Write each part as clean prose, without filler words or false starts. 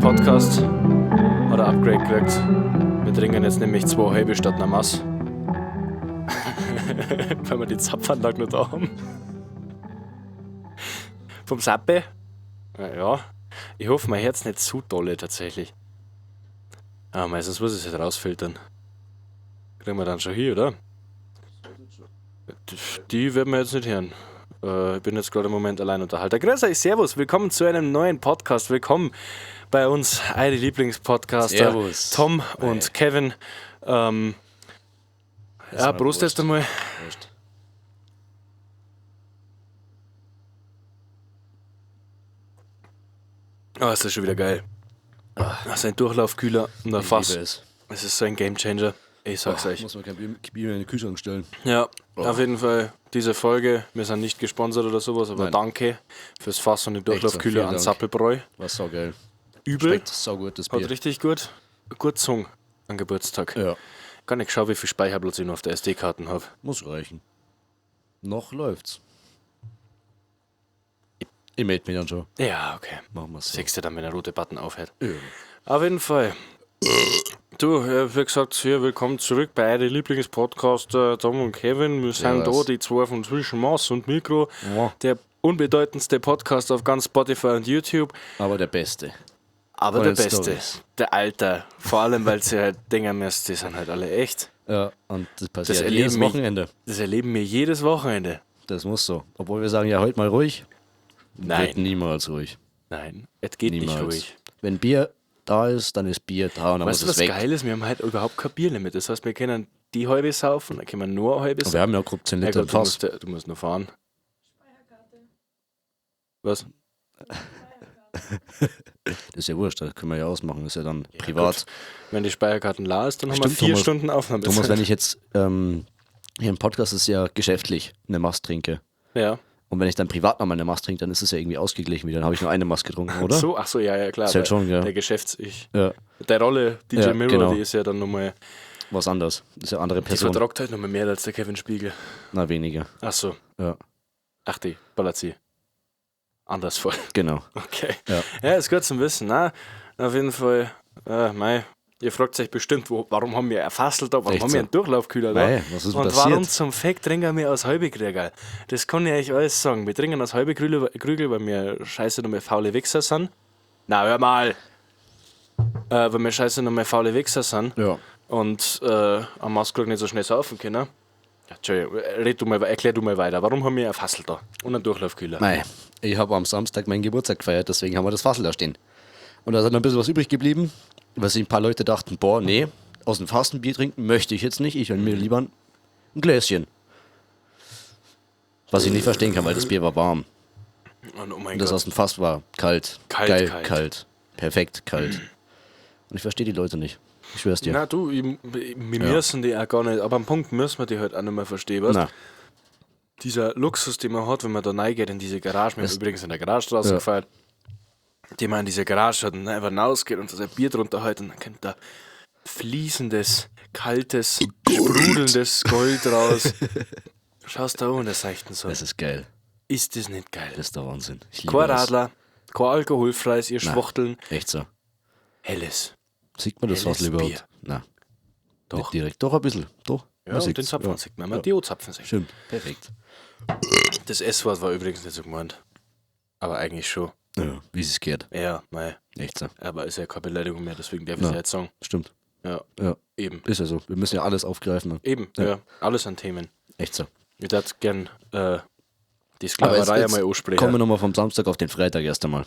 Podcast hat ein Upgrade gekriegt. Wir trinken jetzt nämlich 2 halbe statt einer Maß. Weil wir die Zapfanlage noch da haben. Vom Sappe. Ja, ich hoffe, mein Herz nicht zu dolle tatsächlich. Aber meistens muss ich es halt rausfiltern. Kriegen wir dann schon hier, oder? Die werden wir jetzt nicht hören. Ich bin jetzt gerade im Moment allein unterhalter. Grüß euch, servus, willkommen zu einem neuen Podcast. Willkommen bei uns, eure Lieblingspodcaster, Servus. Tom und Kevin. Ja, Prost erst einmal. Prost. Oh, ist das schon wieder geil. Das ist ein Durchlaufkühler und ein Fass. liebe es. Es ist so ein Gamechanger. Ich sag's euch. Muss man kein Bier in den Kühlschrank stellen. Ja, auf jeden Fall diese Folge. Wir sind nicht gesponsert oder sowas, aber Nein. danke fürs Fass und den Echt so, Durchlaufkühler vielen an Dank. Sappelbräu. War saugeil. Übel. Schmeckt saugut, das Hat Bier. richtig gut gesungen an Geburtstag. Ja, Gar nicht geschaut, wie viel Speicherplatz ich noch auf der SD-Karten habe. muss reichen. Noch läuft's. Ich melde mich dann schon. Ja, okay. Machen wir's so. Sechst du dann, wenn der rote Button aufhört. Ja. Auf jeden Fall. Du, wie gesagt, hier willkommen zurück bei eurem Lieblingspodcast Tom und Kevin. Wir sind Servus. da, die zwei von zwischen Maß und Mikro. Ja. Der unbedeutendste Podcast auf ganz Spotify und YouTube. Aber der Beste. Aber Von der den Beste. Storys. Der Alter. Vor allem, weil sie halt denken müssen, die sind halt alle echt. Ja, und das passiert Das jedes erleben wir- Wochenende. Das erleben wir jedes Wochenende. Das muss so. Obwohl wir sagen, ja, heute mal ruhig. Wird Nein, niemals ruhig. nein, es geht Niemals. nicht ruhig. Wenn Bier da ist, dann ist Bier da und dann Weißt du, muss es was weg. geil ist? Wir haben halt überhaupt kein Bierlimit. Das heißt, wir können die halbe saufen, dann können wir nur eine halbe Und wir saufen. haben ja grob 10 Ja, Liter gut, Fass. du musst noch fahren. Was? Das ist ja wurscht, das können wir ja ausmachen. Das ist ja dann privat. Gut. Wenn die Speicherkarten la ist, dann haben wir Stimmt, 4 Thomas. Stunden Aufnahme. Thomas, wenn ich jetzt hier im Podcast ist ja geschäftlich eine Mast trinke. Ja. Und wenn ich dann privat nochmal eine Mast trinke, dann ist es ja irgendwie ausgeglichen wieder. Dann habe ich nur eine Mast getrunken, oder? So, ach so, ja, klar. Ist halt weil schon, ja. Der Geschäfts-Ich. Ja, Der Rolle DJ Ja, Mirror, genau. die ist ja dann nochmal. was anderes. Das ist ja eine andere Die Person. vertragt halt nochmal mehr als der Kevin Spiegel. Na, weniger. Ach so. Ja, Ach, die Palazzi. Anders voll. genau. Okay. Ja. Ja, ist gut zum Wissen. Na, auf jeden Fall, ihr fragt euch bestimmt, warum haben wir ein Fassel da, warum Echt haben so? wir einen Durchlaufkühler da? Mei, was ist und passiert? warum zum Fick trinken wir aus Halbekrügel? Das kann ich euch alles sagen. Wir trinken aus Halbekrügel, weil wir scheiße nochmal faule Wichser sind. Na, hör mal! Weil wir scheiße nochmal faule Wichser sind Ja. und am Maßkrug nicht so schnell saufen können. Ja, Entschuldigung, erklär du mal weiter. Warum haben wir ein Fassel da und einen Durchlaufkühler? Mei, ich habe am Samstag meinen Geburtstag gefeiert, deswegen haben wir das Fassel da stehen. Und da ist noch ein bisschen was übrig geblieben, weil sich ein paar Leute dachten, boah, nee, aus dem Fass ein Bier trinken möchte ich jetzt nicht. Ich will mir lieber ein Gläschen. Was ich nicht verstehen kann, weil das Bier war warm. Und oh mein Und das Gott. aus dem Fass war kalt. Kalt, Geil, kalt. kalt. Perfekt kalt. Und ich verstehe die Leute nicht. Ich schwör's dir. Na du, wir müssen die auch gar nicht, aber am Punkt müssen wir die halt auch nicht mehr verstehen, weißt? Na, Dieser Luxus, den man hat, wenn man da reingeht in diese Garage, wir haben übrigens in der Garagestraße Ja. gefeiert, die man in diese Garage hat und dann einfach rausgeht und so ein Bier drunter hält und dann kommt da fließendes, kaltes, sprudelndes Gold raus. Schaust da an, das seichten so. das ist geil. Ist das nicht geil? Das ist der Wahnsinn. Ich liebe Kein das. Radler, kein alkoholfreies, ihr Na. Schwachteln, Echt so. helles. Sieht man das Helles Fassel überhaupt? Bier. Na, Doch. nicht direkt. Doch ein bisschen. Doch. Ja, man und sieht's. den Zapfen Ja. sieht man. Man die Zapfen sieht. Stimmt. Perfekt. Das S-Wort war übrigens nicht so gemeint. Aber eigentlich schon. Ja, wie es geht. Ja, mei. Echt so. Aber ist ja keine Beleidigung mehr, deswegen darf ich Na. es ja jetzt sagen. Stimmt. Ja, Ja, eben. ist ja so. Wir müssen ja alles aufgreifen. Eben, Ja. ja. Alles an Themen. Echt so. Ich würde gern die Aber Sklaverei jetzt einmal ansprechen. kommen wir nochmal vom Samstag auf den Freitag erst einmal.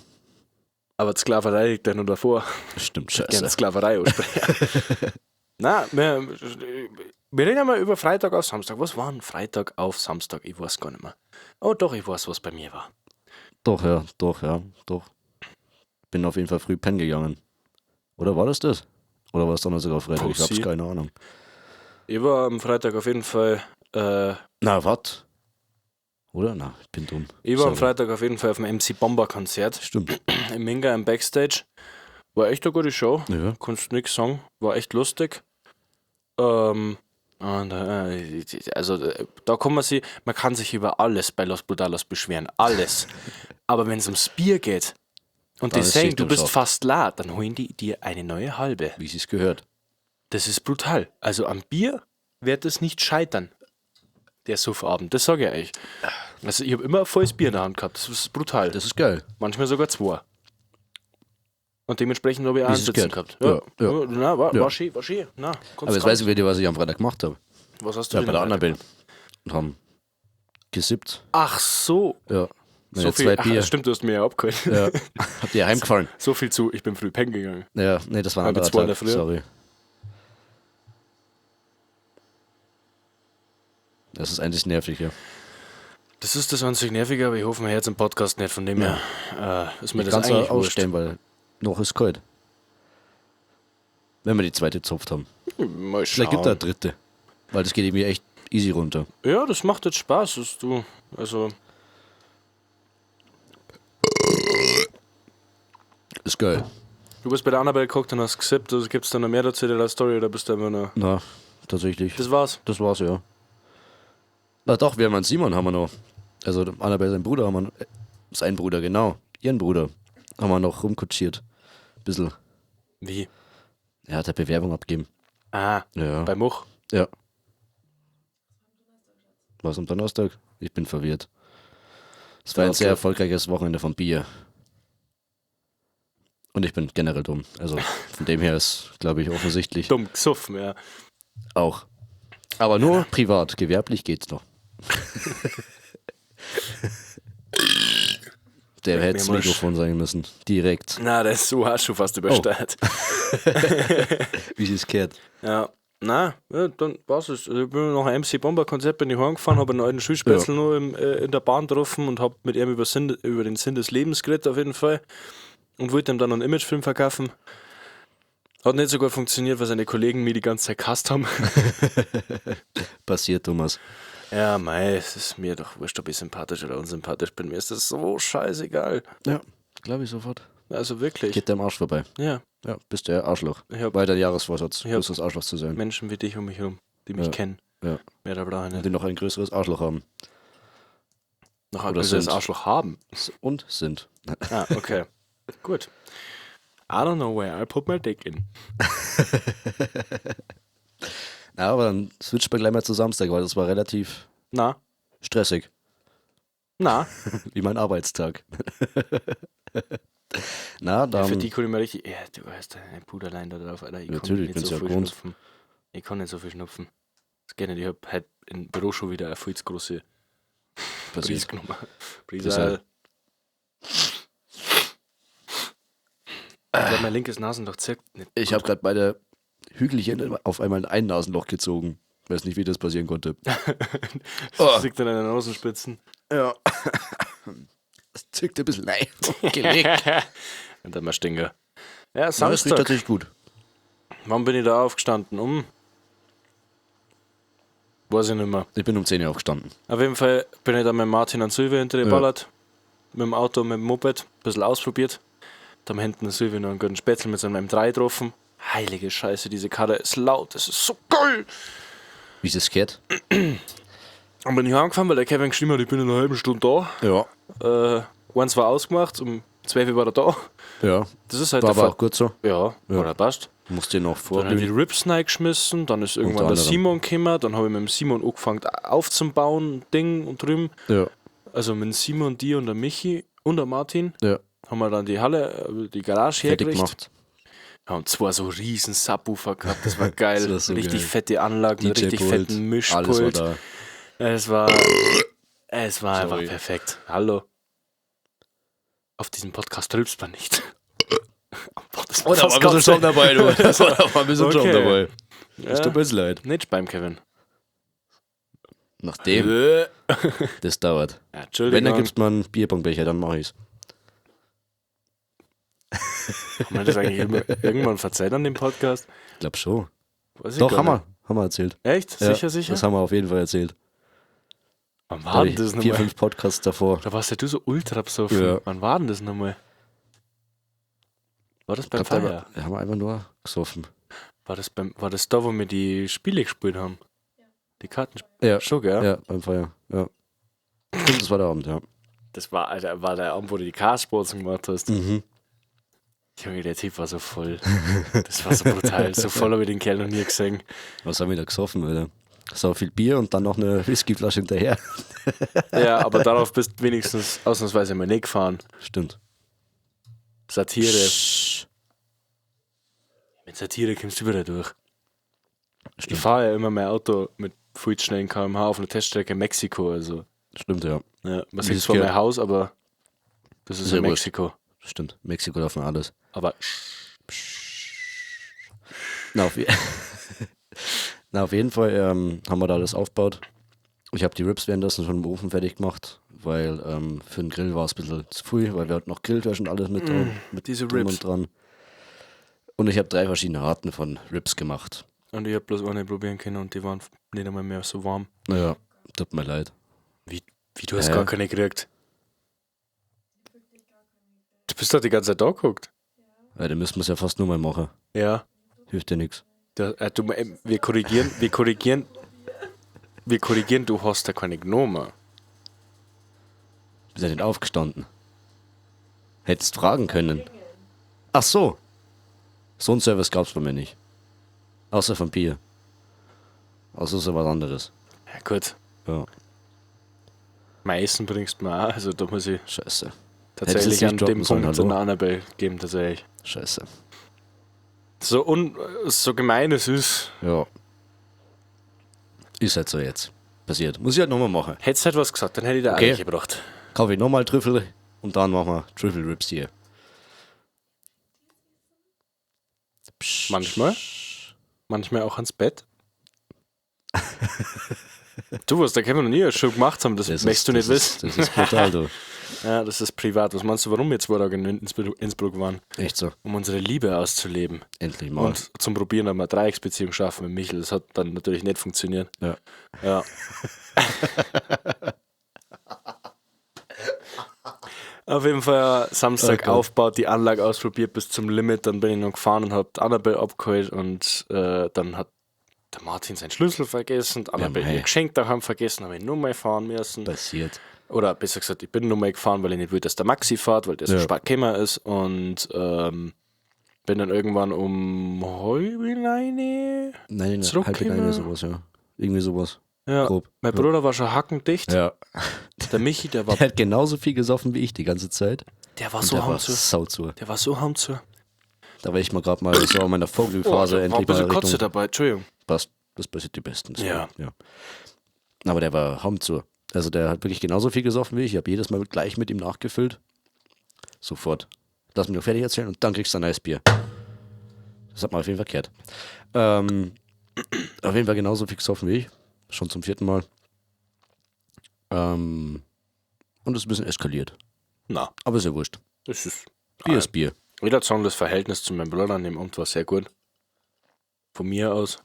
Aber die Sklaverei liegt ja noch davor. Stimmt, Ich würde gerne scheiße. Sklaverei ansprechen. Na, wir reden ja mal über Freitag auf Samstag. Was war ein Freitag auf Samstag? Ich weiß gar nicht mehr. Oh doch, ich weiß, was bei mir war. Doch. Bin auf jeden Fall früh pennen gegangen. Oder war das? Oder war es dann sogar Freitag? Ich hab's Pussy. keine Ahnung. Ich war am Freitag auf jeden Fall Na, was? Oder? Na, ich bin dumm. Ich war am Sorry. Freitag auf jeden Fall auf dem MC Bomber Konzert Stimmt. im Minga im Backstage. War echt eine gute Show. Ja. Kannst nix sagen. War echt lustig. Und, da kann man kann sich über alles bei Los Brutalos beschweren. Alles. Aber wenn es ums Bier geht, und Dann die ist sagen, Schicht du im bist Schacht. fast leer, dann holen die dir eine neue halbe. Wie sie es gehört. Das ist brutal. Also am Bier wird es nicht scheitern, der Suffabend. Das sage ich euch. Also ich habe immer ein volles Bier in der Hand gehabt. Das ist brutal. Das ist geil. Manchmal sogar 2. Und dementsprechend habe ich auch Wie einen es Sitzen geht. gehabt. Ja, ja. Na, war Ja. schön, war schön. Na, Aber jetzt weiß ich wieder, was ich am Freitag gemacht habe. Was hast du Ja, denn bei der am Freitag Annabelle. gemacht? Und haben gesippt. Ach so. Ja. Meine So viel. 2 Ach, Bier. das stimmt, du hast mir ja abgeholt. Ja. Habt ihr heimgefallen? So viel zu, ich bin früh pennen gegangen. Ja, nee, das war ein Halb anderer 2 in der Tag. Früh. Sorry. Das ist eigentlich nervig, ja. Das ist das einzig Nervige, aber ich hoffe, man hört es im Podcast nicht. Von dem her ist mir Ich das kann es eigentlich auch wurscht. ausstellen, weil noch ist kalt. Wenn wir die zweite gezupft haben. Mal Vielleicht gibt es schauen. eine dritte. Weil das geht irgendwie echt easy runter. Ja, das macht jetzt Spaß. Also, Ist geil. du bist bei der Annabelle geguckt und hast gesippt. Also gibt es da noch mehr dazu in der Story oder bist du einfach nur... Na, tatsächlich. Das war's. Das war's, ja. Na doch, wir haben einen Simon, haben wir noch. Also Annabelle, sein Bruder, haben wir noch. Sein Bruder, genau. Ihren Bruder. Haben wir noch rumkutschiert. Bisschen. Wie? Er hat ja Bewerbung abgegeben. Ah, Ja. bei Much. Ja. Was am Donnerstag? Ich bin verwirrt. Es war ein sehr erfolgreiches Wochenende von Bier. Und ich bin generell dumm. Also von dem her ist, glaube ich, offensichtlich Dumm gesoffen, ja. auch. Aber nur privat. Gewerblich geht's noch. Der hätte das mir mal Mikrofon sein müssen. Direkt. Na, das ist so hast schon fast übersteuert. Wie sie es kehrt. Ja. Na, ja, dann war's es. Also ich bin nach einem MC Bomber Konzert bin ich heimgefahren, habe einen alten Schulspätzl noch in der Bahn getroffen und habe mit ihm über den Sinn des Lebens geredet auf jeden Fall. Und wollte ihm dann einen Imagefilm verkaufen. Hat nicht so gut funktioniert, weil seine Kollegen mir die ganze Zeit gehasst haben. Passiert, Thomas. Ja, mei, es ist mir doch wurscht, ob ich sympathisch oder unsympathisch bin. Mir ist das so scheißegal. Ja, glaube ich sofort. Also wirklich. Geht deinem Arsch vorbei. Ja, Ja, bist du ja Arschloch. ich habe Weil dein Jahresvorsatz, hab- größeres Arschloch zu sein. Menschen wie dich um mich herum, die mich Ja. kennen. Ja. Mehr da brauche ich Und nicht. die noch ein größeres Arschloch haben. Noch oder ein das sind. Arschloch haben. Und sind. Ah, okay. Gut. I don't know where I put my dick in. Ja, aber dann switchen wir gleich mal zu Samstag, weil das war relativ Na, stressig. na. Wie mein Arbeitstag. Na, dann. Für die kann ich mir richtig. Ja, du hast ein Puderlein da drauf, Alter. Ich Natürlich, kann bin's nicht ja so viel gewohnt. schnupfen. Ich kann nicht so viel schnupfen. Das geht nicht. Ich hab halt im Büro schon wieder eine viel zu große Prise passiert. genommen. Das Prise. ist halt- Ich glaube, mein linkes Nasenloch zirkt nicht. Ich habe gerade beide Hügelchen auf einmal in ein Nasenloch gezogen. Weiß nicht, wie das passieren konnte. Das liegt an deinen Nasenspitzen. Ja. Das zückt ein bisschen rein. Gelegt. Und dann mal Stinger. Ja, Ja, das riecht Samstag. tatsächlich gut. Wann bin ich da aufgestanden? Weiß ich nicht mehr. Ich bin um 10 Uhr aufgestanden. Auf jeden Fall bin ich dann mit Martin und Silvia hintergeballert. Mit dem Auto, mit dem Moped. Ein bisschen ausprobiert. Da haben hinten Silvia noch einen guten Spätzle mit seinem M3 getroffen. Heilige Scheiße, diese Karre ist laut. Das ist so geil. Wie es geht? Und bin ich heimgefahren, weil der Kevin geschrieben hat, ich bin in einer halben Stunde Ja. da. Eins war ausgemacht, um 12 Uhr war er da. Ja. Das ist halt War der aber auch gut so. Ja, oder passt. Musst dir noch Dann habe ich die vorglühen. Rips reingeschmissen, dann ist irgendwann Unter der anderem. Simon gekommen, dann habe ich mit dem Simon angefangen aufzubauen, Ding und drüben. Ja. Also mit dem Simon, dir und der Michi und der Martin Ja. haben wir dann die Halle, die Garage Fertig hergerichtet. gemacht. Haben zwei so riesen Subwoofer gehabt, das war geil. Das war so richtig geil. fette Anlagen, mit richtig DJ-Pult, fetten alles war Mischpult. da. Es war einfach Sorry. perfekt. Hallo. Auf diesem Podcast rülpst man nicht. Boah, das Oh, da war ein bisschen schon dabei, du. Da war ein bisschen schon Okay. dabei. Ja. Es tut mir leid. Nicht beim Kevin. Nachdem das dauert. Ja, Wenn, Entschuldigung. dann gibst du mir einen Bierpongbecher, dann mach ich's. Haben wir das eigentlich irgendwann verzeiht an dem Podcast? Ich glaub schon. Weiß ich Doch, gar haben wir. nicht. Haben wir erzählt. Echt? Ja, Sicher? Das haben wir auf jeden Fall erzählt. Wann war denn das 4, nochmal? 5 Podcasts davor. Da warst ja du so ultra besoffen. Ja. Wann war denn das nochmal? War das beim Ich glaub, Feier? da haben wir einfach nur gesoffen. War das da, wo wir die Spiele gespielt haben? Die Karten? Ja. Schon, gell? Ja, beim Feier. Ja. Stimmt, das war der Abend, ja. Das war der Abend, wo du die Castsports gemacht hast. Mhm. Junge, der Typ war so voll. Das war so brutal. So voll habe ich den Kerl noch nie gesehen. Was haben wir da gesoffen, Alter? So viel Bier und dann noch eine Whiskyflasche hinterher. Ja, aber darauf bist du wenigstens ausnahmsweise mal nicht gefahren. Stimmt. Satire. Mit Satire kommst du wieder durch. Ich fahre ja immer mein Auto mit viel schnellen km/h auf einer Teststrecke in Mexiko. Also. Stimmt, ja. Ja, man Wie sieht das zwar gehört. mein Haus, aber das ist Sehr in wurscht. Mexiko. Stimmt. Mexiko darf man alles. Aber Na, auf jeden Fall haben wir da alles aufgebaut. Ich habe die Ribs währenddessen schon im Ofen fertig gemacht, weil für den Grill war es ein bisschen zu früh, weil wir hatten noch Grillfleisch und alles mit dran. Mit diese drum Ribs. und dran. Und ich habe 3 verschiedene Arten von Ribs gemacht. Und ich hab bloß eine probieren können und die waren nicht einmal mehr so warm. Naja, tut mir leid. Wie du hast gar keine gekriegt? Du bist doch die ganze Zeit da geguckt. Ja, dann müssen wir es ja fast nur mal machen. Ja. Hilft ja nichts. Wir korrigieren, du hast ja keine genommen. Bist ja nicht aufgestanden. Hättest fragen können. Ach so. So einen Service gab's bei mir nicht. Außer von Bier. Außer so was anderes. Ja gut, Ja, mein Essen bringst du mir auch, also da muss ich scheiße. tatsächlich Hättest du an nicht dem droppen sollen, Punkt hallo? eine Annabelle geben, tatsächlich. Scheiße. So gemein es ist. Ja. Ist halt so jetzt. Passiert. Muss ich halt nochmal machen. Hättest du halt was gesagt, dann hätte ich da Okay. Eiche gebracht. Kaufe ich nochmal Trüffel und dann machen wir Trüffel Ribs hier. Manchmal auch ans Bett. Du, was der Kevin und ich schon gemacht haben, das möchtest du nicht wissen. Das ist brutal, du. Ja, das ist privat. Was meinst du, warum wir 2 Tage in Innsbruck waren? Echt so. Um unsere Liebe auszuleben. Endlich mal. Und zum Probieren haben wir eine Dreiecksbeziehung schaffen mit Michel. Das hat dann natürlich nicht funktioniert. Ja. Ja. Auf jeden Fall Samstag Oh Gott. aufgebaut, die Anlage ausprobiert bis zum Limit. Dann bin ich noch gefahren und hab Annabelle abgeholt und dann hat der Martin seinen Schlüssel vergessen, die Annabelle mei. ihr Geschenk daheim vergessen, habe ich nur mal fahren müssen. Passiert. Oder besser gesagt, ich bin nur mal gefahren, weil ich nicht will, dass der Maxi fährt, weil der so Ja. spät gekommen ist. Und bin dann irgendwann um halb eine. Nein, Zurückkommen. halb sowas, ja. Irgendwie sowas. Ja, Grob. mein Bruder war schon hackendicht. Ja. Der Michi, der war Er hat genauso viel gesoffen wie ich die ganze Zeit. Der war Und so der war hamzu. sauzu. Der war so hamzu. Da war ich mal gerade mal so in meiner Vogelphase war ein endlich mal bisschen Kotze Richtung. dabei, Entschuldigung. Passt. Das passiert die Besten. So, Ja. Aber der war hamzu. Also der hat wirklich genauso viel gesoffen wie ich. Ich habe jedes Mal gleich mit ihm nachgefüllt. Sofort. Lass mich noch fertig erzählen und dann kriegst du ein neues Bier. Das hat man auf jeden Fall verkehrt. Auf jeden Fall genauso viel gesoffen wie ich. Schon zum 4. Mal. Und es ist ein bisschen eskaliert. Na, Aber ist ja wurscht. das ist. Bier ist Bier. Ich würde sagen, das Verhältnis zu meinem Bruder an dem Amt war sehr gut. Von mir aus.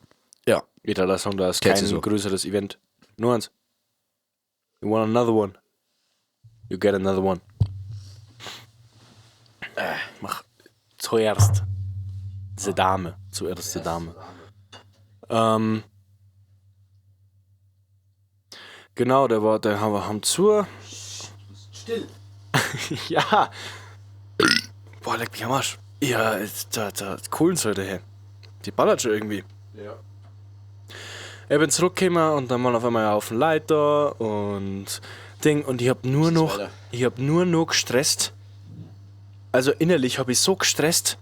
Ja. Ich würde sagen, da ist Kennst kein du so. größeres Event. Nur eins. You want another one? You get another one. Mach zuerst. Diese Dame. Zuerst die Dame. Genau, der haben zu. Still. Ja. Boah, leck mich am Arsch. Ja, da Kohlensäure her. Die ballert schon irgendwie. Ja. Ich bin zurückgekommen und dann waren auf einmal ein Haufen Leute und Ding und ich hab nur noch gestresst. Also innerlich habe ich so gestresst,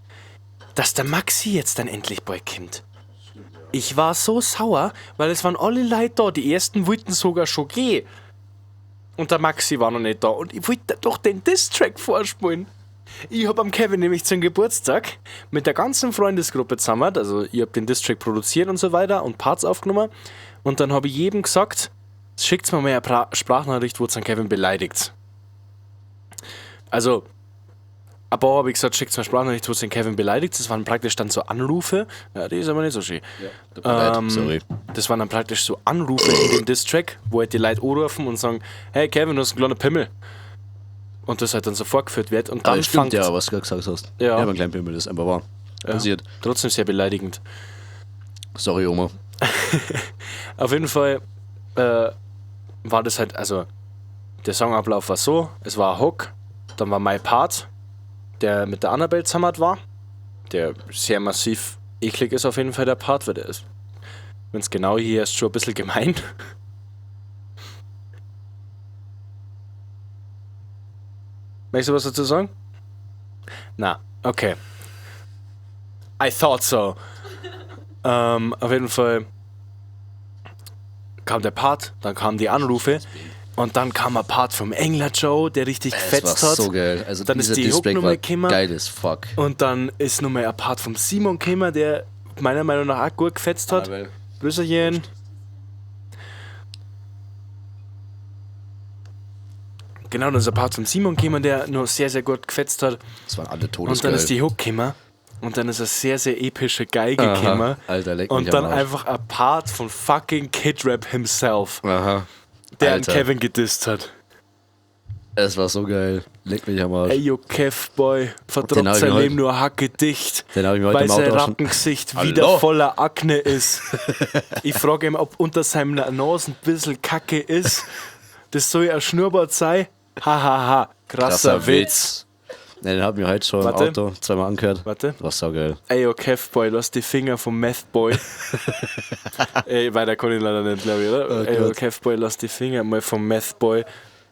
dass der Maxi jetzt dann endlich bald kommt. Ich war so sauer, weil es waren alle Leute da. Die ersten wollten sogar schon gehen. Und der Maxi war noch nicht da. Und ich wollte doch den Diss-Track vorspielen. Ich hab am Kevin nämlich zum Geburtstag mit der ganzen Freundesgruppe zusammen, also ich hab den Diss-Track produziert und so weiter und Parts aufgenommen. Und dann habe ich jedem gesagt, schickt mir mal eine Sprachnachricht, wo es an Kevin beleidigt. Also, ein paar habe ich gesagt, schickt mir eine Sprachnachricht, wo es den Kevin beleidigt. Das waren praktisch dann so Anrufe. Ja, die ist aber nicht so schön. Sorry. Das waren dann praktisch so Anrufe in den Diss-Track, wo halt die Leute anrufen und sagen, hey Kevin, du hast einen kleinen Pimmel. Und das halt dann so vorgeführt wird. Und dann Aber stimmt fängt ja, was du gerade gesagt hast. Ja. Ja, mein kleiner Pimmel, das ist einfach wahr. Passiert. trotzdem sehr beleidigend. Sorry, Oma. Auf jeden Fall war das halt, also der Songablauf war so, es war ein Hook, dann war mein Part, der mit der Annabelle zusammen war, der sehr massiv eklig ist auf jeden Fall der Part, weil der ist, wenn es genau hier ist, schon ein bisschen gemein. Möchtest du was dazu sagen? Na, okay. I thought so. Auf jeden Fall kam der Part, dann kamen die Anrufe und dann kam ein Part vom Engler Joe, der richtig gefetzt war hat. so geil. Also dann ist dieser die Distrack Hook-Nummer war gekommen. geil as fuck. Und dann ist nochmal ein Part vom Simon gekommen, der meiner Meinung nach auch gut gefetzt hat. Grüßerchen. Genau, dann ist ein Part vom Simon gekommen, der nur sehr, sehr gut gefetzt hat. Das waren alle Und todesgeil. dann ist die Hook gekommen. Und dann ist eine sehr, sehr epische Geige gekommen. Alter, leck mich und dann am Arsch. einfach ein Part von fucking Kid Rap himself, Aha. der Alter. an Kevin gedisst hat. Es war so geil. Leck mich am Arsch. Ey, yo, Kev, Boy, Den vertropft hab ich sein mir Leben nur Hacke dicht, Den hab ich mir heute weil im Auto sein auch schon- Rattengesicht Hallo? wieder voller Akne ist. Ich frage ihn, ob unter seinem Nase ein bisschen Kacke ist. Das soll ja Schnurrbart sein. Hahaha, krasser Witz. Ne, den hab ich mir heute schon Warte. im Auto zweimal angehört. Warte. War so geil. Ey, yo, Kev, Boy, lass die Finger vom Meth Boy. Ey, weiter kann ich leider nicht, glaube ich, oder? Oh Ey, yo, Gott. Kev, Boy, lass die Finger mal vom Meth Boy.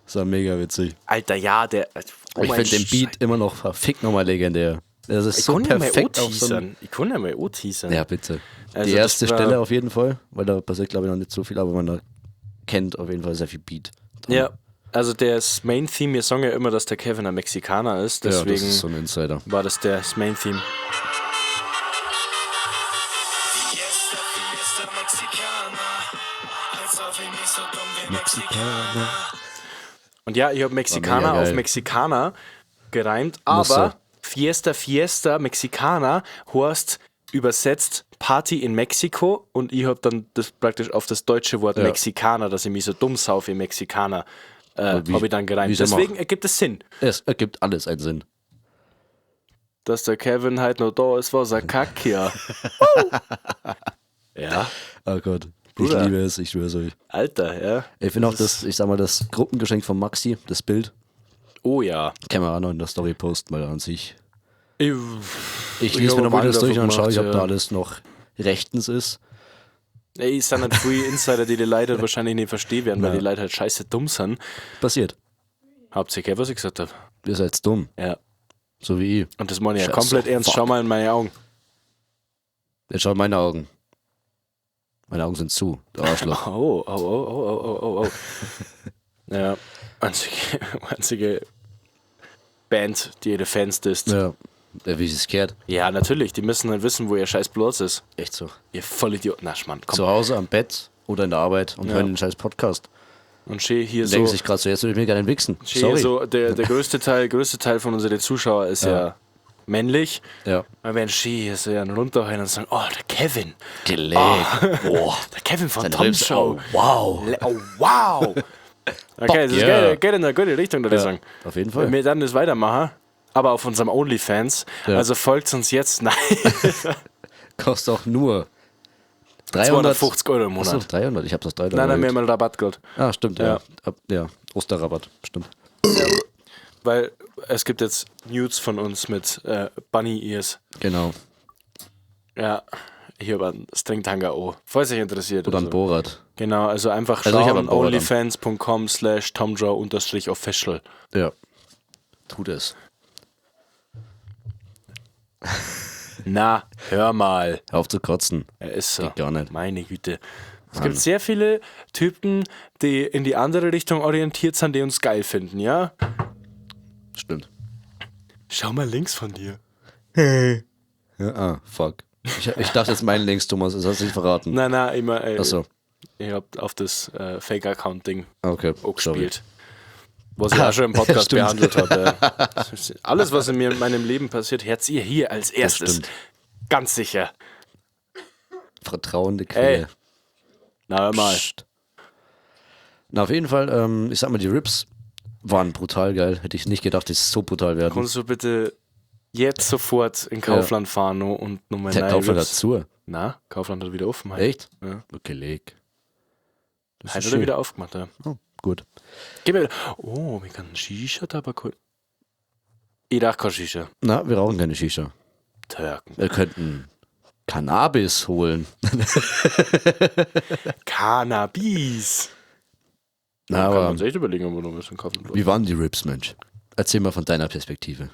Das war mega witzig. Alter, ja, der... Oh ich mein finde den Beat immer noch verfickt nochmal legendär. Das ist Ich so kann ja mal perfekt auf so anteasern. Ich kann ja mal anteasern. Ja, bitte. Also Die das erste war- Stelle auf jeden Fall, weil da passiert, glaube ich, noch nicht so viel, aber man da kennt auf jeden Fall sehr viel Beat. Ja, also das Main-Theme, wir sagen ja immer, dass der Kevin ein Mexikaner ist, Ja, deswegen das ist so ein Insider. war das das Main-Theme. Fiesta, Fiesta Mexicana. Als auf ihn nicht so dumm wie Mexikaner. Und ja, ich habe Mexikaner mega auf geil. Mexikaner gereimt, Muss aber so. Fiesta, Fiesta Mexicana heißt übersetzt Party in Mexiko und ich habe dann das praktisch auf das deutsche Wort Ja. Mexikaner, dass ich mich so dumm sauf wie Mexikaner, wie- habe ich dann wie gereimt. soll man Deswegen ergibt es Sinn, Es ergibt alles einen Sinn. dass der Kevin halt noch da ist, was er kackt hier. Ja, Oh Gott. Bruder. Ich liebe es, ich schwöre es euch. Alter, ja. Ich finde auch das, ich sag mal, das Gruppengeschenk von Maxi, das Bild, Oh ja. kann man auch noch in der Story posten, weil an sich. Ich Ich lese mir hab nochmal ein alles Bild durch und davon schaue ich, ob gemacht, da ja. alles noch rechtens ist. Ey, es sind halt free Insider, die Leute halt wahrscheinlich nicht verstehen werden, weil Ja. die Leute halt scheiße dumm sind. Passiert. Hauptsächlich, was ich gesagt habe. Ihr seid dumm, Ja. so wie ich. Und das meine ich ja Scheiße, komplett ernst. fuck. Schau mal in meine Augen. Jetzt schau in meine Augen. Meine Augen sind zu, du Arschloch. Oh, oh, oh, oh, oh, oh, oh. Ja. Einzige Band, die ihre Fans disst. Ja, wie sie es kehrt. Ja, natürlich. Die müssen halt wissen, wo ihr scheiß Platz ist. Echt so. Ihr Vollidioten. Na, Mann, komm. Zu Hause am Bett oder in der Arbeit und Ja. hören den scheiß Podcast. Und schön hier Denken so... sich gerade so, jetzt würde ich mir gerne wichsen. Schön Sorry. hier so der größte Teil von unseren Zuschauern ist ja männlich. Ja. Und wenn schön hier so einen runterhören und sagen, oh, der Kevin. Gelegt. Boah, der Kevin von Seine Tom Rips, Show. oh, wow. Oh, wow. Okay, das yeah. geht in eine gute Richtung, würde ich sagen. Auf jeden Wenn Fall. wir dann das weitermachen, aber auf unserem OnlyFans. Ja. Also folgt uns jetzt. Nein, Kostet auch nur 300. 250 Euro im Achso, Monat. 300. Ich habe das 300. Nein, wir erhöht. haben einen Rabatt gerade. Ah, stimmt, ja. Ja. Ja, Osterrabatt, stimmt. Weil es gibt jetzt Nudes von uns mit Bunny Ears. Genau. Ja, hier über einen Stringtanga an. Falls euch interessiert. Oder ein also. Borat. Genau, also einfach Also ich hab schauen, einen Borat an. onlyfans.com/tomjoe_official. Ja. Tut es. Na, hör mal. Hör auf zu kotzen. Er ist so. Geht gar nicht. Meine Güte. Es gibt sehr viele Typen, die in die andere Richtung orientiert sind, die uns geil finden, ja? Stimmt. Schau mal links von dir. Ja, fuck. Ich dachte jetzt meinen Links, Thomas, das hast du nicht verraten. Nein, nein, immer. Achso. Ich hab auf das Fake-Account-Ding Okay. auch sorry. gespielt. Was ich auch schon im Podcast stimmt. behandelt habe. Alles, was in meinem Leben passiert, hört ihr hier als erstes. stimmt. Ganz sicher. Vertrauende Quelle. Na, hör mal. Psst. Na, auf jeden Fall, ich sag mal, die Rips waren brutal geil. Hätte ich nicht gedacht, dass sie so brutal werden. Kannst du bitte jetzt sofort in Kaufland fahren noch und nochmal Der neue Kaufland Rips? dazu. Na, Kaufland hat wieder offen. Heute. Echt? Ja. Okay, leg. Das Heute ist hat er schön. wieder aufgemacht, ja. Oh, gut. Gib mir. Oh, wir können Shisha-Tabak holen. Ich dachte keine Shisha. Na, wir rauchen keine Shisha. Türken. Wir könnten Cannabis holen. Cannabis. Na, Kann man aber uns echt überlegen, ob wir noch ein bisschen kaufen. wie waren die Rips, Mensch? Erzähl mal von deiner Perspektive.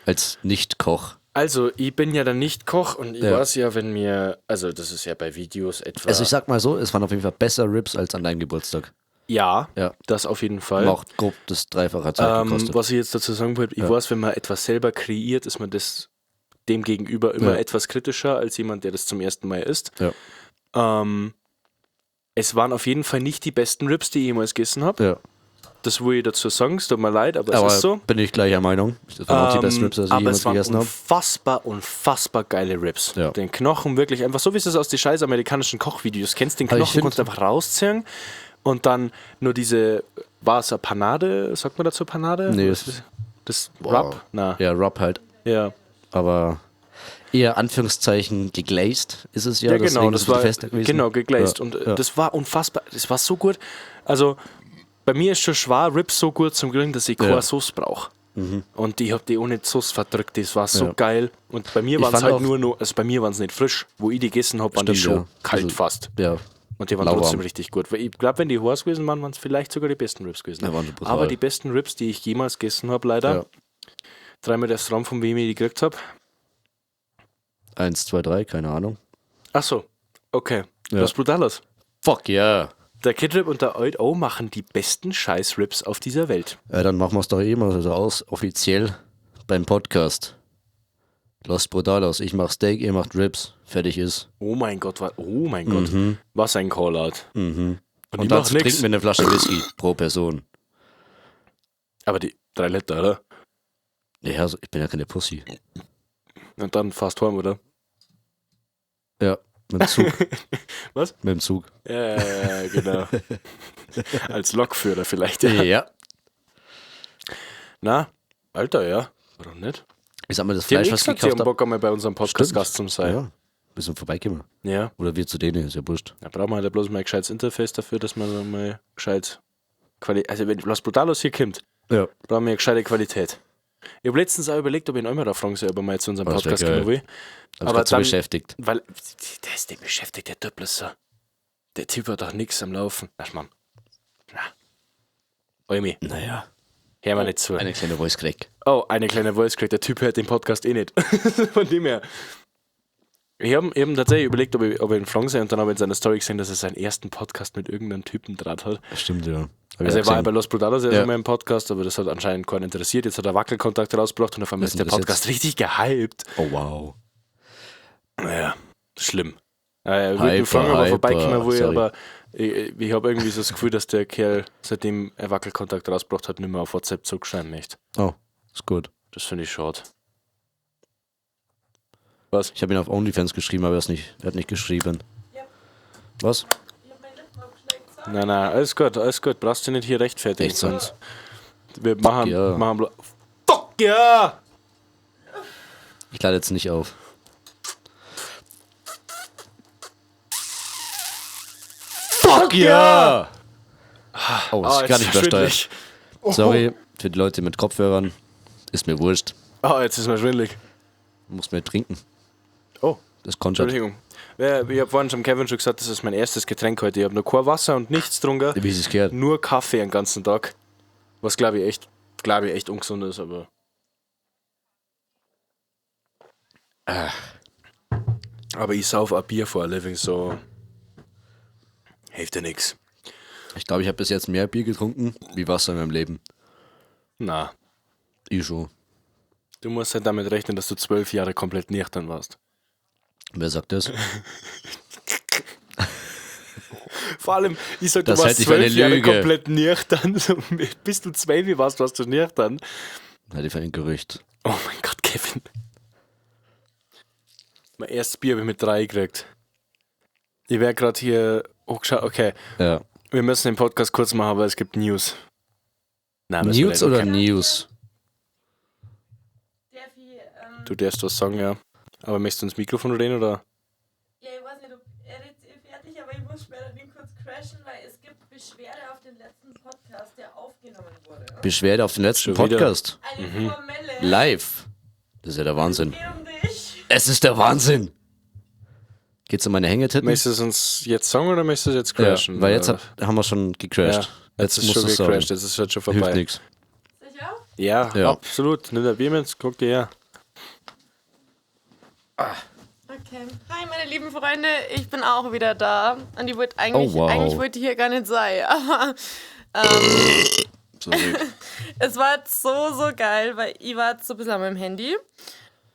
Als Nicht-Koch. Also, ich bin ja dann nicht Koch und ich Ja. weiß ja, wenn mir, also das ist ja bei Videos etwa. Also ich sag mal so, es waren auf jeden Fall besser Rips als an deinem Geburtstag. ja, Ja. das auf jeden Fall. Haben auch grob das Dreifache Zeit gekostet. Was ich jetzt dazu sagen wollte, ich weiß, wenn man etwas selber kreiert, ist man das dem gegenüber immer Ja. etwas kritischer als jemand, der das zum ersten Mal isst. Ja. Es waren auf jeden Fall nicht die besten Rips, die ich jemals gegessen habe. Ja. Das will ich dazu sagen, es tut mir leid, aber Aber es ist so. bin ich gleicher Meinung. Das waren auch die besten Rips, die ich aber jemals es waren gegessen habe. unfassbar geile Rips. Ja. Den Knochen wirklich einfach, so wie du es aus den scheiß amerikanischen Kochvideos kennst, den Aber ich Knochen find- kannst du einfach rausziehen und dann nur diese, war es eine Panade, sagt man dazu Panade? Nee, das Wow. Rub? Na, Ja, Rub halt. ja. Aber eher Anführungszeichen geglazed ist es ja. Ja, genau, deswegen das ist es war fester gewesen. genau geglazed Ja. und Ja. das war unfassbar, das war so gut. Also bei mir ist schon schwer Rips so gut zum Grillen, dass ich keine Ja. Sauce brauche. Und ich habe die ohne Sauce verdrückt, das war so Ja. geil. Und bei mir Ich waren es fand halt auch- nur noch, also bei mir waren es nicht frisch. Wo ich die gegessen habe, waren die Stimmt, schon ja. kalt Also- fast. Ja. Und die waren lauwarm. trotzdem richtig gut. Weil ich glaube, wenn die heiß gewesen waren, waren es vielleicht sogar die besten Rips gewesen. Ja, waren schon brutal. Aber die besten Rips, die ich jemals gegessen habe, leider, Ja. dreimal das Raum, von wem ich die gekriegt habe. 1, 2, 3, keine Ahnung. Ach so, okay. Ja. Los Brutalos. Fuck yeah. Der Kidrip und der Old O machen die besten Scheiß-Rips auf dieser Welt. Ja, dann machen wir es doch eh mal so aus, offiziell beim Podcast. Los Brutalos, ich mach Steak, ihr macht Rips. Fertig ist. Oh mein Gott, was ein Callout. Und ich dann mach nix. trinken wir eine Flasche Whisky pro Person. Aber die 3 Liter, oder? Ja, also ich bin ja keine Pussy. Und dann fast heim, oder? Ja, mit dem Zug. Was? Mit dem Zug. Ja, genau. Als Lokführer vielleicht. Ja. Na, Alter, ja. Warum nicht? Ich sag mal, das Die haben Fleisch, was ich gesagt, sie haben gekauft habe. Bock, einmal bei unserem Podcast Gast zu sein. Ja, müssen wir vorbeikommen. Ja. Oder wir zu denen, ist ja wurscht. Da brauchen wir halt bloß mal ein gescheites Interface dafür, dass man so mal gescheit Qualität. Also, wenn Los Brutalos hier kommt, Ja. brauchen wir eine gescheite Qualität. Ich habe letztens auch überlegt, ob ich ihn einmal da fragen soll, ob er mal zu unserem Das wär Podcast geil. kommen will. Aber Aber dazu dann- beschäftigt. Weil der ist nicht beschäftigt, der Typ ist so. Der Typ hat doch nichts am Laufen. Ach Mann. Na. Oimi, Naja. hör mal nicht zu. Eine kleine Voice Crack. Oh, eine kleine Voice Crack. Der Typ hört den Podcast eh nicht. Von dem her. Ich hab tatsächlich überlegt, ob ich ihn fragen soll und dann habe ich in seiner Story gesehen, dass er seinen ersten Podcast mit irgendeinem Typen draht hat. Stimmt, ja. Also er war ja bei Los Brutalos Ja. erst mal im Podcast, aber das hat anscheinend keinen interessiert. Jetzt hat er Wackelkontakt rausgebracht und auf einmal Was ist der ist das Podcast richtig gehypt. Oh, wow. Naja, schlimm. Ich würde Hyper, mich fragen, ob er hyper, vorbeikommen will, sorry. aber ich habe irgendwie so das Gefühl, dass der Kerl, seitdem er Wackelkontakt rausgebracht hat, nicht mehr auf WhatsApp zugeschrieben nicht. Oh, ist gut. Das finde ich schade. Was? Ich habe ihn auf OnlyFans geschrieben, aber er hat nicht geschrieben. Ja. Was? Ich hab mein Lippen abgeschleckt. So. Nein, alles gut. Brauchst du nicht hier rechtfertigen, Echt so? sonst. Wir machen, ja. Fuck ja! Ich lade jetzt nicht auf. Fuck Ja! Oh, Ah, ist gar nicht übersteuert. schwindelig. Sorry für die Leute mit Kopfhörern. Ist mir wurscht. Oh, jetzt ist mir schwindelig. Muss mir trinken. Oh, Das kontert. Entschuldigung. Ja, ich habe vorhin schon Kevin schon gesagt, das ist mein erstes Getränk heute. Ich habe noch kein Wasser und nichts getrunken. Wie es gehört. Nur Kaffee den ganzen Tag. Was glaube ich echt ungesund ist, aber. Aber ich sauf ein Bier vor a living, so. Hilft ja nix. Ich glaube, ich habe bis jetzt mehr Bier getrunken wie Wasser in meinem Leben. Na, Ich schon. du musst halt damit rechnen, dass du 12 Jahre komplett nüchtern warst. Wer sagt das? Vor allem, ich sag, Das du halte warst ich für eine 12 Jahre Lüge. komplett nüchtern. So, bis du 12 warst, warst du nüchtern. Halte ich für ein Gerücht. Oh mein Gott, Kevin. Mein erstes Bier habe ich mit 3 gekriegt. Ich werde gerade hier hochgeschaut. Okay, Ja. wir müssen den Podcast kurz machen, aber es gibt News. Nein, müssen wir News nicht, oder okay. News? Darf ich, Du darfst was sagen, ja. Aber möchtest du ins Mikrofon reden oder? ja, ich weiß nicht, ob er jetzt fertig, aber ich muss später den kurz crashen, weil es gibt Beschwerde auf den letzten Podcast, der aufgenommen wurde. Beschwerde auf den letzten Schon wieder. Podcast. Eine formelle. Live. Das ist ja der Wahnsinn. Geh um dich. Es ist der Wahnsinn. Geht's um meine Hängetitten? Möchtest du es uns jetzt sagen oder möchtest du es jetzt Ja, crashen? weil jetzt Oder? haben wir schon gecrashed. Ja, jetzt ist musst schon du's sagen. gecrashed, jetzt ist es schon Hilft vorbei. nichts. Sicher? Ja, Ja. absolut. Nimm der Biermenz, guck dir her. Okay. Hi, meine lieben Freunde, ich bin auch wieder da. Und ich wollte eigentlich, Oh, wow. eigentlich wollte ich hier gar nicht sein, aber Sorry. es war jetzt so geil, weil ich war jetzt so ein bisschen an meinem Handy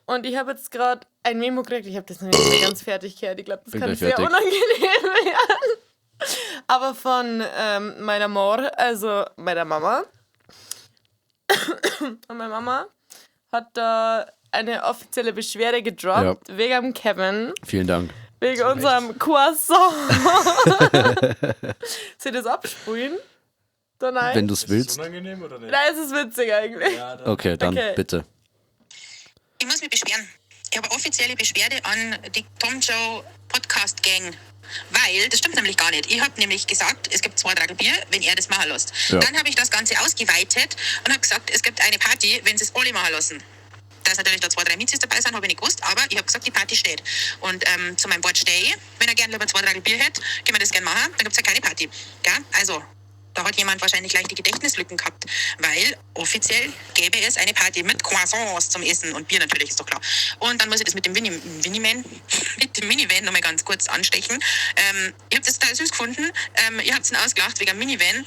und ich habe jetzt gerade ein Memo gekriegt. Ich habe das noch nicht mehr ganz fertig gehört. Ich glaube, das Bin kann gleich sehr fertig. unangenehm werden. Aber von meiner Mor, also meiner Mama. Und meine Mama hat da eine offizielle Beschwerde gedroppt wegen dem Kevin, Vielen Dank. wegen unserem Croissant. Sie das absprühen? Da nein? Wenn du es willst. Unangenehm oder nicht? Nein, es ist witzig eigentlich. Okay, dann Okay. bitte. Ich muss mich beschweren. Ich habe eine offizielle Beschwerde an die Tom Joe Podcast Gang. Weil, das stimmt nämlich gar nicht. Ich habe nämlich gesagt, es gibt 2 Tragel Bier, wenn er das machen lässt. Ja. Dann habe ich das Ganze ausgeweitet und habe gesagt, es gibt eine Party, wenn sie es alle machen lassen. Dass natürlich da 2, 3 Miezis dabei sind, habe ich nicht gewusst, aber ich habe gesagt, die Party steht. Und zu meinem Wort stehe ich. Wenn er gerne lieber 2 Tragel Bier hätte, können wir das gerne machen, dann gibt es ja keine Party. Gell? Also, da hat jemand wahrscheinlich leichte Gedächtnislücken gehabt, weil offiziell gäbe es eine Party mit Croissants zum Essen und Bier natürlich, ist doch klar. Und dann muss ich das mit dem Minivan nochmal ganz kurz anstechen. Ich habe das total süß gefunden. Ihr habt es ausgelacht wegen dem Minivan.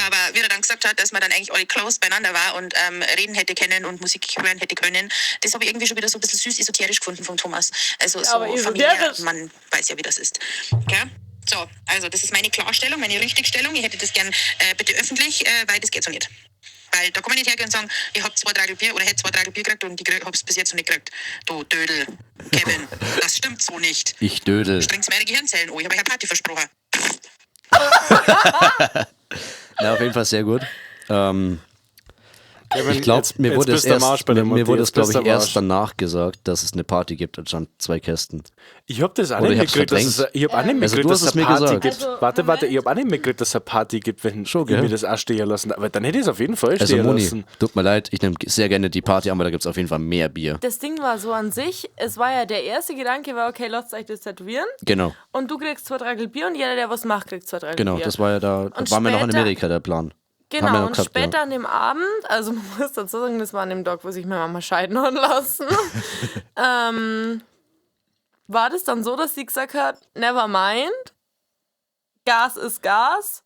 Aber wie er dann gesagt hat, dass man dann eigentlich alle close beieinander war und reden hätte können und Musik hören hätte können, das habe ich irgendwie schon wieder so ein bisschen süß esoterisch gefunden von Thomas. Also so Aber familiär, esoterisch. man weiß ja, wie das ist. Gell? So, also das ist meine Klarstellung, meine Richtigstellung. Ich hätte das gern bitte öffentlich, weil das geht so nicht. Weil da kann man nicht hergehen und sagen, ich habe 2 Tragel Bier oder hätte 2 Tragel Bier gekriegt und ich habe es bis jetzt noch nicht gekriegt. Du Dödel, Kevin, das stimmt so nicht. Ich dödel. Strengst meine Gehirnzellen an, ich habe euch eine Party versprochen. Ja, auf jeden Fall sehr gut. Kevin, Ich glaube, jetzt- mir jetzt wurde es bist der Marsch erst, bei dem mir wurde Matthias, es, glaube bist ich, der erst Marsch. danach gesagt, dass es eine Party gibt anstatt 2 Kästen. Ich hab das auch Oder nicht ich hab's mitgekriegt, dass verdrängt. es, ich hab auch nicht Also mitgekriegt, du dass hast es es mir eine Party gesagt. gibt. Also, Warte, Moment. ich hab auch nicht mitgekriegt, dass es eine Party gibt, wenn Schon, ich gell? mir das auch stehen lassen. Aber dann hätte ich es auf jeden Fall Also stehen Moni, lassen. tut mir leid, ich nehme sehr gerne die Party an, weil da gibt es auf jeden Fall mehr Bier. Das Ding war so an sich, es war ja der erste Gedanke, war okay, lasst euch das tätowieren Genau, und du kriegst 2 Tragel Bier und jeder, der was macht, kriegt 2 Tragel genau, Bier. das war ja da, Und waren wir noch in später- Amerika, der Plan. Haben wir Genau, noch und gesagt, später ja. an dem Abend, also man muss dazu sagen, das war an dem Tag, wo sich meine Mama scheiden hat lassen, war das dann so, dass sie gesagt hat, never mind, Gas ist Gas,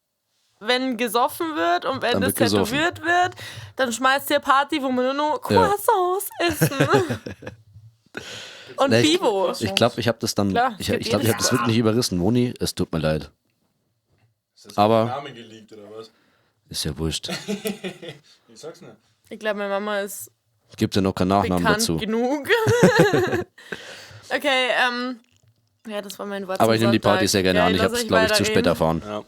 wenn gesoffen wird und wenn Dann das wird gesoffen. tätowiert wird, dann schmeißt ihr Party, wo wir nur noch Croissants essen. Und Nee, Bibo. Ich glaube, ich habe das dann, Klar, ich gibt glaube, ich habe das wirklich nicht überrissen. Moni, es tut mir leid. Aber Namen geleakt oder was? ist ja wurscht. Ich sag's nicht. Ich glaube, meine Mama ist Gibt ja noch keinen Nachnamen bekannt dazu. genug. Okay, ja, das war mein Wort. Aber zum ich nehme die Sonntag. Party sehr gerne an. Ich lass habe es, euch glaube ich, zu weiterreden. spät erfahren. Ja.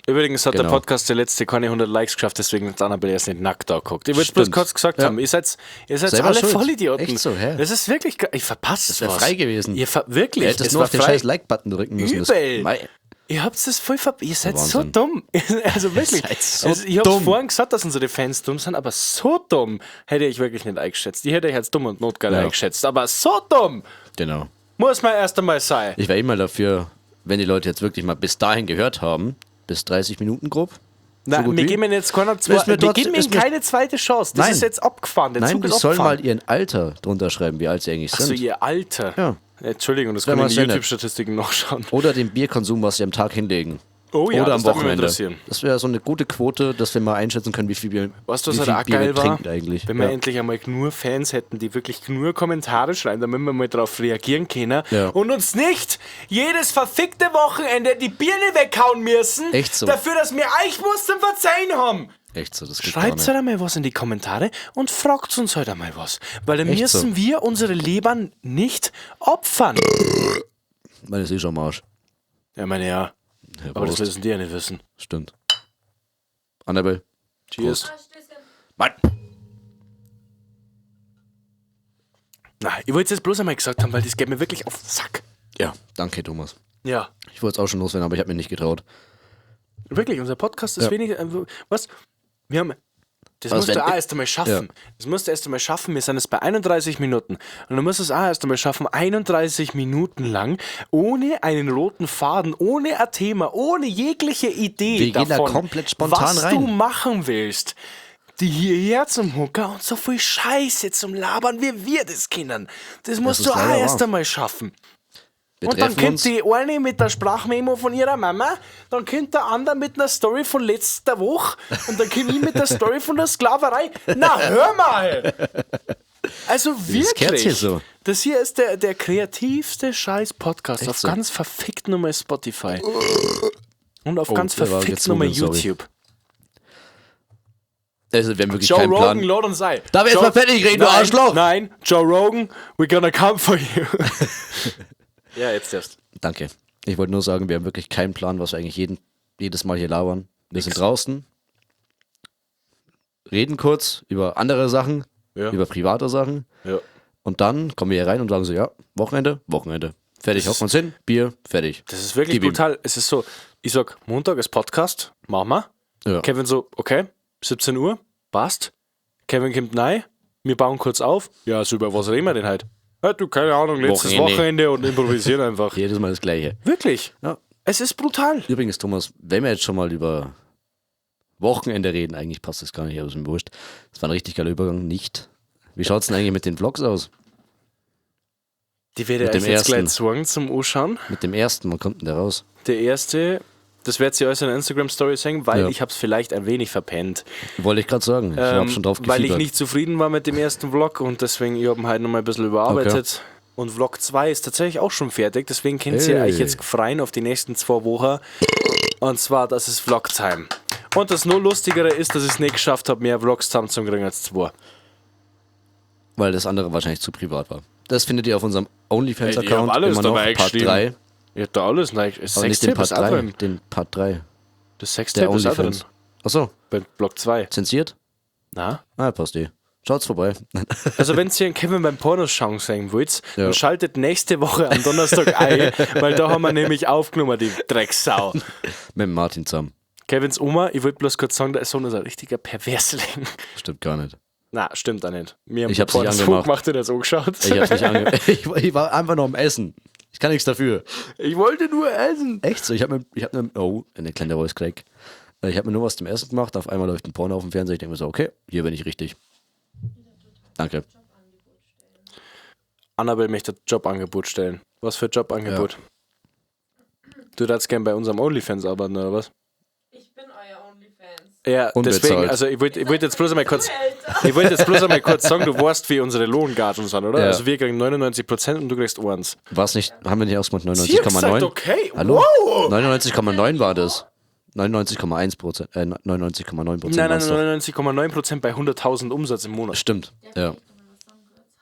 Übrigens hat Genau. der Podcast der letzte keine 100 Likes geschafft, deswegen hat Annabelle erst nicht nackt da geguckt. Ich wollte bloß Stimmt. kurz gesagt Ja. haben, ihr seid Selber alle schuld. Vollidioten. Echt so, hä? Das ist wirklich, ich verpasst Das wäre was. frei gewesen. Wirklich, Du hättest es nur war auf den frei. scheiß Like-Button drücken müssen. Das- Übel. Mei. Ihr habt es voll ihr seid so Wahnsinn. dumm. Also wirklich. seid so Also, ich hab's dumm. vorhin gesagt, dass unsere Fans dumm sind, aber so dumm hätte ich wirklich nicht eingeschätzt. Ich hätte ich als dumm und notgeil Ja. eingeschätzt, aber so dumm Genau. muss man erst einmal sein. Ich wäre immer dafür, wenn die Leute jetzt wirklich mal bis dahin gehört haben, bis 30 Minuten grob. Nein, gut wir wie? geben ihnen jetzt keine Ist mir wir trotzdem- geben ist ihnen mir- keine zweite Chance. Das Nein. ist jetzt abgefahren. Der Nein, Zug die ist sollen abgefahren. mal ihren Alter drunter schreiben, wie alt sie eigentlich Achso, sind. ihr Alter. Ja. Entschuldigung, das wär kann mal ich in sehr die nett. YouTube-Statistiken nachschauen. Oder den Bierkonsum, was sie am Tag hinlegen. Oh ja, Oder das am darf mich Wochenende. interessieren. Das wäre so eine gute Quote, dass wir mal einschätzen können, wie viel Bier, Weißt du, wie was viel halt auch Bier wir geil war? trinken eigentlich. Wenn wir Ja. endlich einmal nur Fans hätten, die wirklich nur Kommentare schreiben, damit wir mal darauf reagieren können Ja. und uns nicht jedes verfickte Wochenende die Birne weghauen müssen, Echt so. dafür, dass wir euch was zum Verzeihen haben. Echt so, das geht Schreibt gar nicht. halt einmal was in die Kommentare und fragt uns halt einmal was. Weil dann Echt müssen so. wir unsere Lebern nicht opfern. Meine ist eh schon am Arsch. Ja, meine ja. Herr Aber das Prost. müssen die ja nicht wissen. Stimmt. Annabelle. Cheers. Mann. Na, ich wollte es jetzt bloß einmal gesagt haben, weil das geht mir wirklich auf den Sack. Ja, danke, Thomas. Ja. Ich wollte es auch schon loswerden, aber ich habe mir nicht getraut. Wirklich, unser Podcast ist weniger. Was? Wir haben. Das Was, musst du wenn- auch erst einmal schaffen. Das musst du erst einmal schaffen. Wir sind jetzt bei 31 Minuten. Und du musst es auch erst einmal schaffen, 31 Minuten lang, ohne einen roten Faden, ohne ein Thema, ohne jegliche Idee Wir gehen da davon, komplett spontan was rein. du machen willst. Die hierher zum Hocker und so viel Scheiße zum Labern, wie wir das kennen. Das musst ist du auch leider erst wahr. einmal schaffen. Wir Und dann treffen kommt uns. die eine mit der Sprachmemo von ihrer Mama, dann kommt der andere mit einer Story von letzter Woche und dann komme ich mit der Story von der Sklaverei. Na, hör mal! Also gehört wirklich, hier so. das hier ist der kreativste Scheiß-Podcast Echt auf so? ganz verfickt Nummer Spotify. Und auf Oh, ganz der war verfickt Nummer gezwungen, sorry. YouTube. Also, wir haben wirklich Joe keinen Rogan, Plan. Lord und sei. Darf ich jetzt mal fertig reden, du Nein, Arschloch? Nein, Joe Rogan, we're gonna come for you. Ja, jetzt erst. Danke. Ich wollte nur sagen, wir haben wirklich keinen Plan, was wir eigentlich jedes Mal hier labern. Wir sind draußen, reden kurz über andere Sachen, Ja. über private Sachen Ja. und dann kommen wir hier rein und sagen so, ja, Wochenende. Fertig, hocken uns hin, Bier, fertig. Das ist wirklich Gib ihm. brutal. Es ist so, ich sag, Montag ist Podcast, machen wir. Ja. Kevin so, okay, 17 Uhr, passt. Kevin kommt rein, wir bauen kurz auf. Ja, super, was reden wir denn halt? Ja, du, keine Ahnung, letztes Wochenende. Wochenende und improvisieren einfach. Jedes Mal das Gleiche. Wirklich. Ja. Es ist brutal. Übrigens, Thomas, wenn wir jetzt schon mal über Wochenende reden, eigentlich passt das gar nicht, aber ist mir wurscht. Das war ein richtig geiler Übergang, nicht. Wie schaut's denn eigentlich mit den Vlogs aus? Die werde Mit ich dem jetzt gleich ersten. zwingen zum Anschauen. Mit dem ersten, wann kommt denn der raus? Der erste, das werdet ihr euch in der Instagram-Story sagen, weil Ja. ich habe es vielleicht ein wenig verpennt. Wollte ich gerade sagen. Ich habe schon drauf gefiebert. Weil ich nicht zufrieden war mit dem ersten Vlog und deswegen, ich habe ihn halt nochmal ein bisschen überarbeitet. Und Vlog 2 ist tatsächlich auch schon fertig, deswegen könnt ihr Hey. euch jetzt freuen auf die nächsten 2 Wochen. Und zwar, das ist Vlog-Time. Und das nur Lustigere ist, dass ich es nicht geschafft habe, mehr Vlogs zusammenzukriegen als 2. Weil das andere wahrscheinlich zu privat war. Das findet ihr auf unserem Ey, ich OnlyFans-Account hab alles immer noch, dabei Part geschrieben. 3. Ich hab da alles, like, Aber nicht den Sextape Part ist auch 3, drin. den Part 3. Das Der Sextape ist auch drin. OnlyFans. Achso, Bei Vlog 2. zensiert? Na? Ah, passt eh. Schaut's vorbei. Also wenn ihr einen Kevin beim Pornos schauen sehen wollt, Ja. dann schaltet nächste Woche am Donnerstag ein, weil da haben wir nämlich aufgenommen, die Drecksau. Mit dem Martin zusammen. Kevins Oma, ich wollte bloß kurz sagen, der Sohn ist ein richtiger Perversling. Stimmt gar nicht. Na, stimmt auch nicht. Wir haben Ich hab's nicht Pornos angemacht. gemacht und das angeschaut. Ich hab's nicht ange... ich war einfach nur am Essen. Ich kann nichts dafür. Ich wollte nur essen. Echt so? Ich hab mir oh, eine kleine Voice Crack. Ich habe mir nur was zum Essen gemacht. Auf einmal läuft ein Porno auf dem Fernseher. Ich denke mir so, okay, hier bin ich richtig. Danke. Annabelle möchte ein Jobangebot stellen. Was für ein Jobangebot? Du darfst gern bei unserem OnlyFans arbeiten, oder was? Ich bin euer OnlyFans. Ja, Unbezahlt. deswegen, also ich wollte jetzt bloß einmal kurz sagen, du weißt, wie unsere Lohngagen sind, oder? Ja. Also wir kriegen 99% und du kriegst 1. Was nicht? Haben wir nicht ausgemacht? Sie haben gesagt, 99,9? okay, Hallo? wow! 99,9 war das. 99,1%. 99,9% Nein, war's doch. 99,9% bei 100.000 Umsatz im Monat. Stimmt. Ja.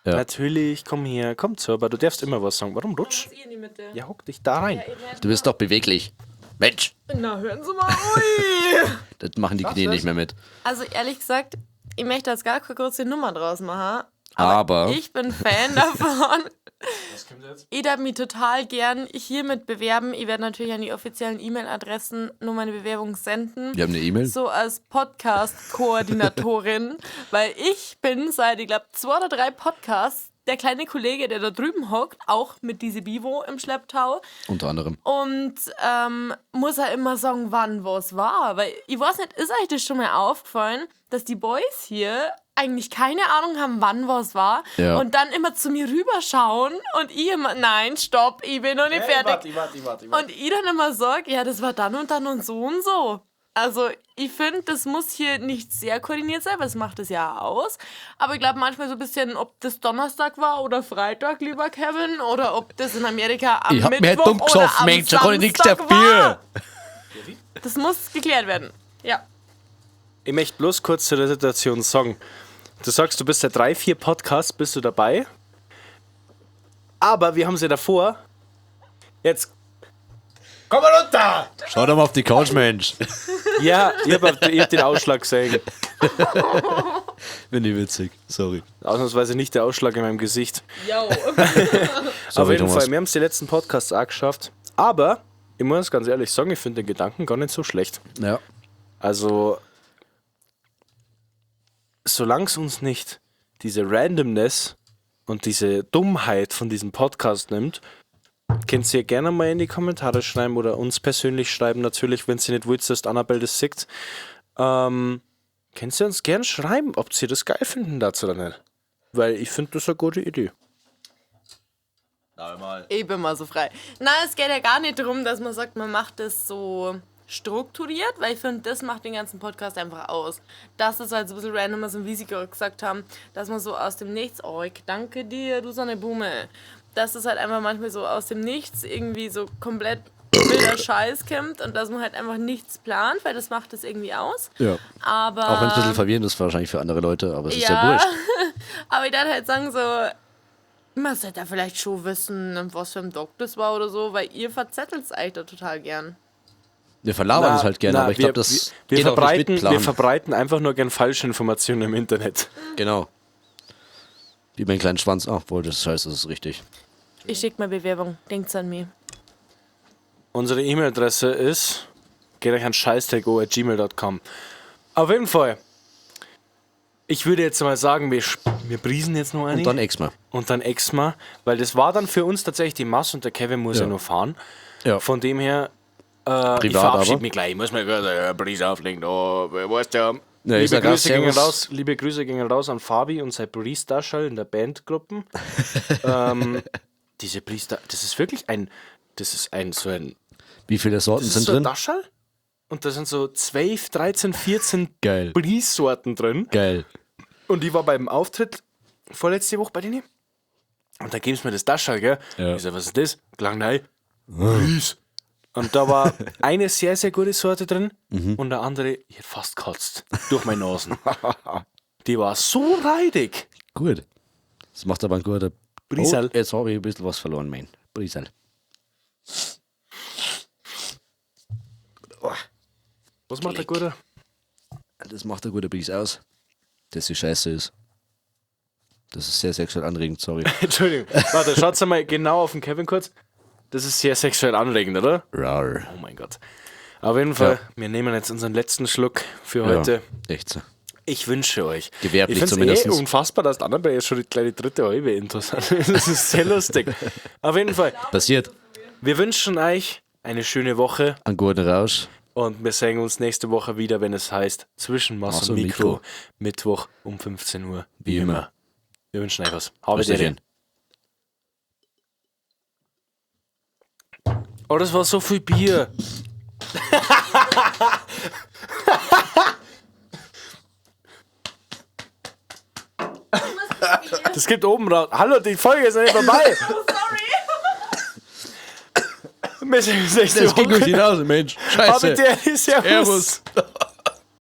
Ja. Natürlich, komm her, komm zu, aber du darfst immer was sagen. Warum rutsch? Was ihr in die Mitte? Ja, hock dich da rein. Du bist doch beweglich. Mensch, Na, hören Sie mal. Ui. das machen die Knie nicht mehr mit. Also ehrlich gesagt, ich möchte jetzt gar keine kurze Nummer draus machen. Aber Ich bin Fan davon. Ich darf mich total gern hiermit bewerben. Ich werde natürlich an die offiziellen E-Mail-Adressen nur meine Bewerbung senden. wir haben eine E-Mail. So als Podcast-Koordinatorin, weil ich bin seit, ich glaube, 2 oder 3 Podcasts der kleine Kollege, der da drüben hockt, auch mit diese Bivo im Schlepptau Unter anderem. und muss er immer sagen, wann was war. Weil ich weiß nicht, ist euch das schon mal aufgefallen, dass die Boys hier eigentlich keine Ahnung haben, wann was war Ja. und dann immer zu mir rüberschauen und ich immer, nein, stopp, ich bin noch nicht fertig. Und ich dann immer sage, ja, das war dann und so und so. Also ich finde, das muss hier nicht sehr koordiniert sein, weil es macht es ja aus. Aber ich glaube manchmal so ein bisschen, ob das Donnerstag war oder Freitag, lieber Kevin, oder ob das in Amerika am Ich hab Mittwoch mir dumm oder gesoffen, am Mensch, da kann ich nichts Samstag dafür. war. Das muss geklärt werden. Ja. Ich möchte bloß kurz zu der Situation sagen. Du sagst, du bist seit 3, 4 Podcasts, bist du dabei. Aber wir haben sie davor. Jetzt. Komm mal runter! Schau doch mal auf die Couch, Mensch. Ja, ich hab den Ausschlag gesehen. Bin ich witzig. Sorry. Ausnahmsweise nicht der Ausschlag in meinem Gesicht. Yo. Auf jeden Thomas. Fall, wir haben es die letzten Podcasts auch geschafft. Aber ich muss ganz ehrlich sagen, ich finde den Gedanken gar nicht so schlecht. Ja. Also, solange es uns nicht diese Randomness und diese Dummheit von diesem Podcast nimmt, könnt ihr gerne mal in die Kommentare schreiben oder uns persönlich schreiben, natürlich, wenn ihr nicht wollt, dass Annabelle das sieht. Könnt ihr uns gerne schreiben, ob ihr das geil finden dazu oder nicht. Weil ich finde das eine gute Idee. Ich bin mal so frei. Nein, es geht ja gar nicht darum, dass man sagt, man macht das so strukturiert, weil ich finde, das macht den ganzen Podcast einfach aus. Dass es halt so ein bisschen random ist und wie sie gerade gesagt haben, dass man so aus dem Nichts, oh, ich danke dir, du so eine Blume. Dass es halt einfach manchmal so aus dem Nichts irgendwie so komplett wilder Scheiß kommt und dass man halt einfach nichts plant, weil das macht das irgendwie aus. Ja. Aber Auch wenn es ein bisschen verwirrend ist wahrscheinlich für andere Leute, aber es ist ja ja, wurscht. aber ich darf halt sagen, so, man sollte ja vielleicht schon wissen, was für ein Doc das war oder so, weil ihr verzettelt es eigentlich da total gern. Wir verlabern es halt gerne, aber ich glaube, das geht auch nicht mit Plan. Wir verbreiten einfach nur gern falsche Informationen im Internet. Genau. Wie mein kleinen Schwanz. Ach, boah, das ist scheiße, das ist richtig. Ich schicke mal Bewerbung, denkt's an mich. Unsere E-Mail-Adresse ist geht euch an scheißtego@gmail.com. Auf jeden Fall. Ich würde jetzt mal sagen, wir briesen jetzt noch eine. Und dann Exma. Und dann Exma, weil das war dann für uns tatsächlich die Masse und der Kevin muss ja nur fahren. Ja. Von dem her, ich verabschiede mich gleich. Ich muss mir gerade Brise auflegen. Oh, weißt du, Ja, ich sag auch Servus. liebe Grüße gingen raus an Fabi und sein Brise-Daschall in der Bandgruppen. Diese Brise, das ist wirklich so ein Wie viele Sorten das sind ist so ein drin? Daschall und da sind so 12, 13, 14 Geil. Brise-Sorten drin. Geil. Und ich war beim Auftritt vorletzte Woche bei denen. Und da geben sie mir das Daschall, gell? Ja. Ich sag, was ist das? Klang nein. Brise. Und da war eine sehr, sehr gute Sorte drin und der andere, ich hätte fast gekotzt durch meine Nasen. Die war so reidig. Gut. Das macht aber ein guter Brisal. Oh, jetzt habe ich ein bisschen was verloren, mein. Brisal. Was macht der Gute? Das macht ein guter Bris aus. Dass sie scheiße ist. Das ist sehr sexuell anregend, sorry. Entschuldigung. Warte, schaut's mal genau auf den Kevin kurz. Das ist sehr sexuell anregend, oder? Rar. Oh mein Gott. Auf jeden Fall, wir nehmen jetzt unseren letzten Schluck für heute. Ja, echt so. Ich wünsche euch. Gewerblich ich find's zumindest. Unfassbar, dass der Annabelle jetzt schon die kleine dritte halbe Intos hat. Das ist sehr lustig. Auf jeden Fall, Passiert. wir wünschen euch eine schöne Woche Einen guten Rausch. und wir sehen uns nächste Woche wieder, wenn es heißt Zwischen Mass Mass und und Mikro. Mikro. Mittwoch um 15 Uhr. Wie immer. Wir wünschen euch was. Habe Prösterchen. dir. Oh, das war so viel Bier. Das geht oben raus. Hallo, die Folge ist noch nicht vorbei. Wir sehen uns nächste Das ging Woche. nicht hinaus, Mensch. Aber Scheiße. der ist ja Servus.